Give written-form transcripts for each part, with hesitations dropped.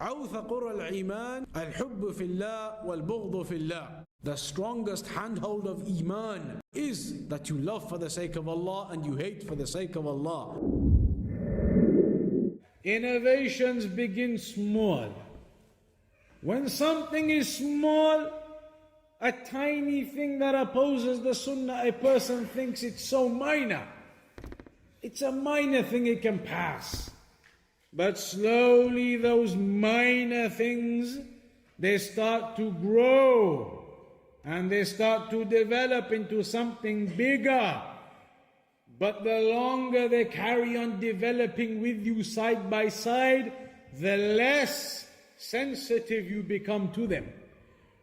أوثق الإيمان الحب في الله والبغض في الله. The strongest handhold of Iman is that you love for the sake of Allah and you hate for the sake of Allah. Innovations begin small. When something is small, a tiny thing that opposes the Sunnah, a person thinks it's so minor. It's a minor thing, it can pass. But slowly those minor things, they start to grow and they start to develop into something bigger. But the longer they carry on developing with you side by side, the less sensitive you become to them.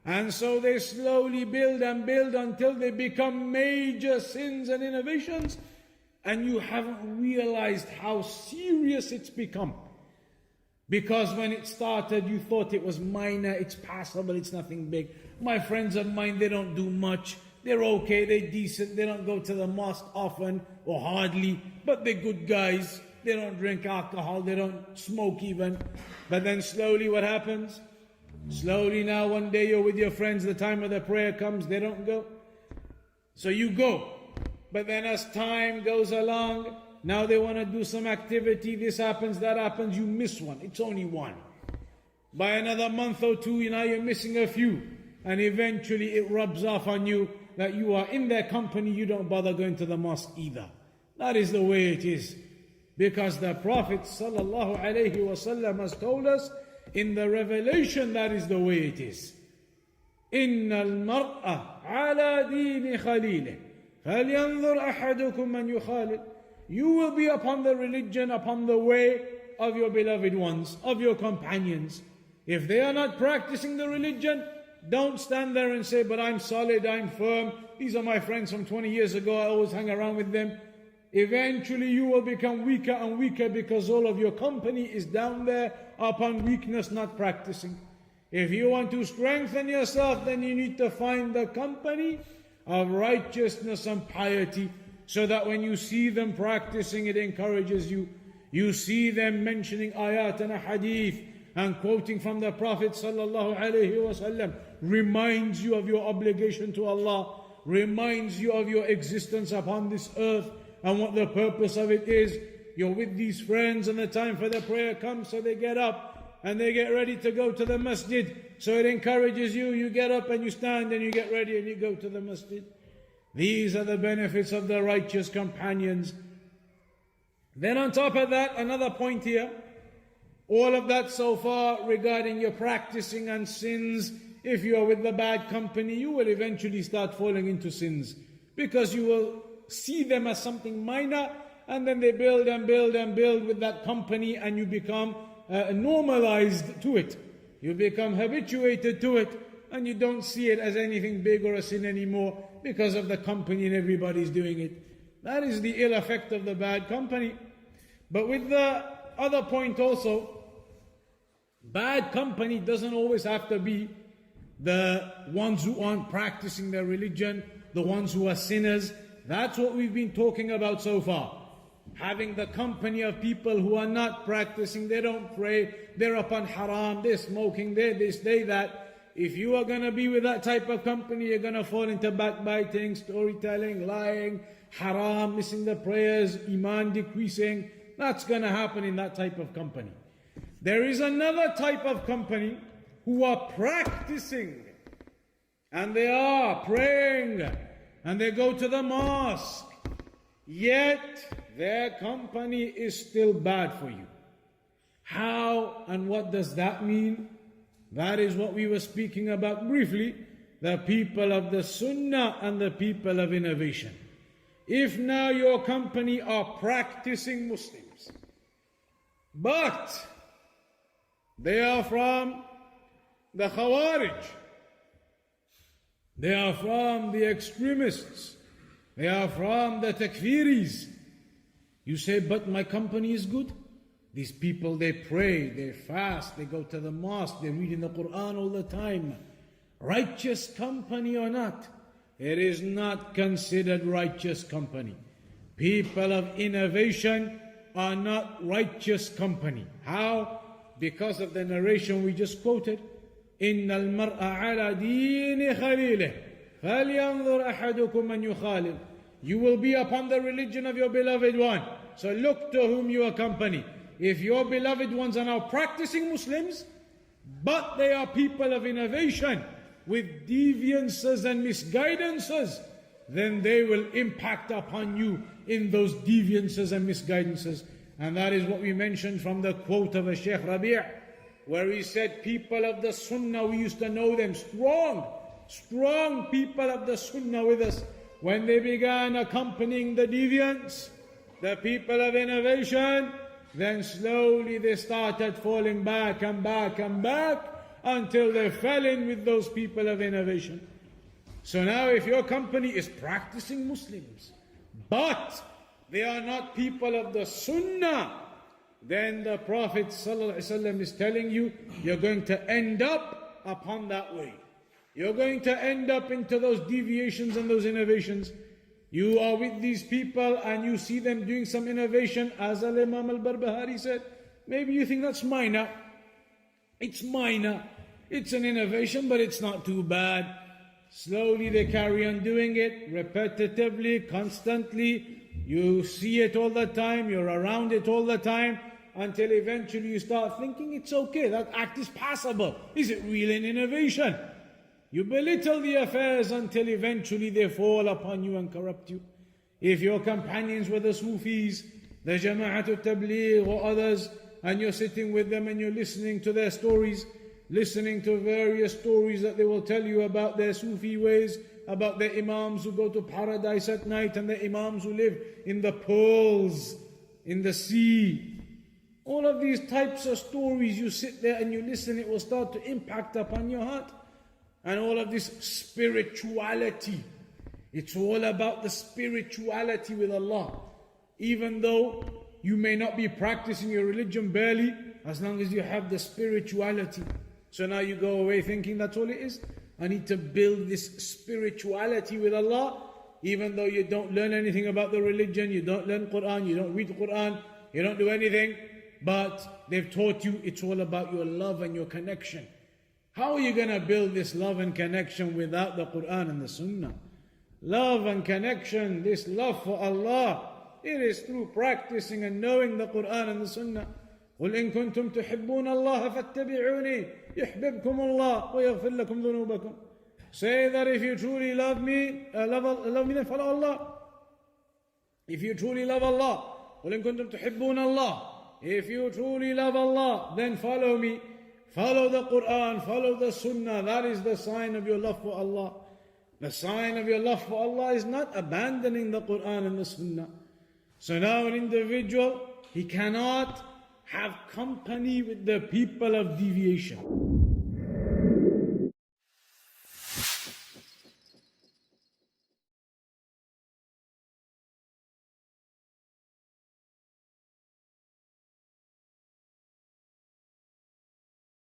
And so they slowly build and build until they become major sins and innovations, and you haven't realized how serious it's become. Because when it started, you thought it was minor, it's passable, it's nothing big. My friends of mine, they don't do much. They're okay, they're decent, they don't go to the mosque often or hardly, but they're good guys. They don't drink alcohol, they don't smoke even. But then slowly what happens? Slowly now one day you're with your friends, the time of the prayer comes, they don't go. So you go. But then as time goes along, now they want to do some activity, this happens, that happens, you miss one. It's only one. By another month or two, now you're missing a few. And eventually it rubs off on you that you are in their company, you don't bother going to the mosque either. That is the way it is. Because the Prophet ﷺ has told us in the revelation that is the way it is. إِنَّ الْمَرْأَ عَلَى دِينِ خَلِيلِهِ فَلْيَنْظُرْ أَحَدُكُمْ مَنْ يُخَالِلْ. You will be upon the religion, upon the way of your beloved ones, of your companions. If they are not practicing the religion, don't stand there and say, but I'm solid, I'm firm. These are my friends from 20 years ago, I always hang around with them. Eventually you will become weaker and weaker because all of your company is down there upon weakness, not practicing. If you want to strengthen yourself, then you need to find the company of righteousness and piety, so that when you see them practicing, it encourages you. You see them mentioning ayat and hadith and quoting from the Prophet ﷺ, reminds you of your obligation to Allah, reminds you of your existence upon this earth and what the purpose of it is. You're with these friends and the time for the prayer comes, so they get up and they get ready to go to the masjid. So it encourages you, you get up and you stand and you get ready and you go to the masjid. These are the benefits of the righteous companions. Then on top of that, another point here. All of that so far regarding your practicing and sins. If you are with the bad company, you will eventually start falling into sins, because you will see them as something minor, and then they build and build and build with that company, and you become normalized to it. You become habituated to it, and you don't see it as anything big or a sin anymore because of the company and everybody's doing it. That is the ill effect of the bad company. But with the other point also, bad company doesn't always have to be the ones who aren't practicing their religion, the ones who are sinners. That's what we've been talking about so far. Having the company of people who are not practicing, they don't pray, they're upon haram, they're smoking, they're this, they that. If you are going to be with that type of company, you're going to fall into backbiting, storytelling, lying, haram, missing the prayers, iman decreasing. That's going to happen in that type of company. There is another type of company who are practicing, and they are praying, and they go to the mosque, yet their company is still bad for you. How and what does that mean? That is what we were speaking about briefly, the people of the Sunnah and the people of innovation. If now your company are practicing Muslims, but they are from the Khawarij, they are from the extremists, they are from the Takfiris, you say, but my company is good. These people, they pray, they fast, they go to the mosque, they read in the Quran all the time. Righteous company or not? It is not considered righteous company. People of innovation are not righteous company. How? because of the narration we just quoted, إِنَّ الْمَرْءَ عَلَى دِينِ خَلِيلِهِ فَلْيَنْظُرْ أَحَدُكُمْ مَنْ يُخَالِلُ. You will be upon the religion of your beloved one. So look to whom you accompany. If your beloved ones are now practicing Muslims, but they are people of innovation with deviances and misguidances, then they will impact upon you in those deviances and misguidances. And that is what we mentioned from the quote of Shaykh Rabi', where he said, people of the Sunnah, we used to know them strong people of the Sunnah with us. When they began accompanying the deviants, the people of innovation, then slowly they started falling back and back and back until they fell in with those people of innovation. So now if your company is practicing Muslims, but they are not people of the Sunnah, then the Prophet ﷺ is telling you, you're going to end up upon that way. You're going to end up into those deviations and those innovations. You are with these people and you see them doing some innovation, as Al-Imam Al-Barbahari said, maybe you think that's minor. It's minor. It's an innovation, but it's not too bad. Slowly they carry on doing it, repetitively, constantly. You see it all the time, you're around it all the time, until eventually you start thinking it's okay, that act is passable. Is it really an innovation? You belittle the affairs until eventually they fall upon you and corrupt you. If your companions were the Sufis, the Jama'atul Tabligh or others, and you're sitting with them and you're listening to their stories, listening to various stories that they will tell you about their Sufi ways, about the Imams who go to paradise at night and the Imams who live in the pearls, in the sea. All of these types of stories, you sit there and you listen, it will start to impact upon your heart. And all of this spirituality, it's all about the spirituality with Allah. Even though you may not be practicing your religion barely, as long as you have the spirituality. So now you go away thinking that's all it is. I need to build this spirituality with Allah, even though you don't learn anything about the religion, you don't learn Quran, you don't read Quran, you don't do anything, but they've taught you it's all about your love and your connection. How are you going to build this love and connection without the Quran and the Sunnah? Love and connection, this love for Allah, it is through practicing and knowing the Quran and the Sunnah. قُلْ إِن كُنْتُمْ تُحِبُّونَ اللَّهَ فَاتَّبِعُونِي يُحْبِبْكُمُ اللَّهُ وَيَغْفِرْ لَكُمْ ذُنُوبَكُمْ. Say that if you truly love me, then follow Allah. If you truly love Allah, قُلْ إِن كُنْتُمْ تُحِبُّونَ اللَّهَ, if you truly love Allah, then follow me. Follow the Quran, follow the Sunnah. That is the sign of your love for Allah. The sign of your love for Allah is not abandoning the Quran and the Sunnah. So now an individual, he cannot have company with the people of deviation.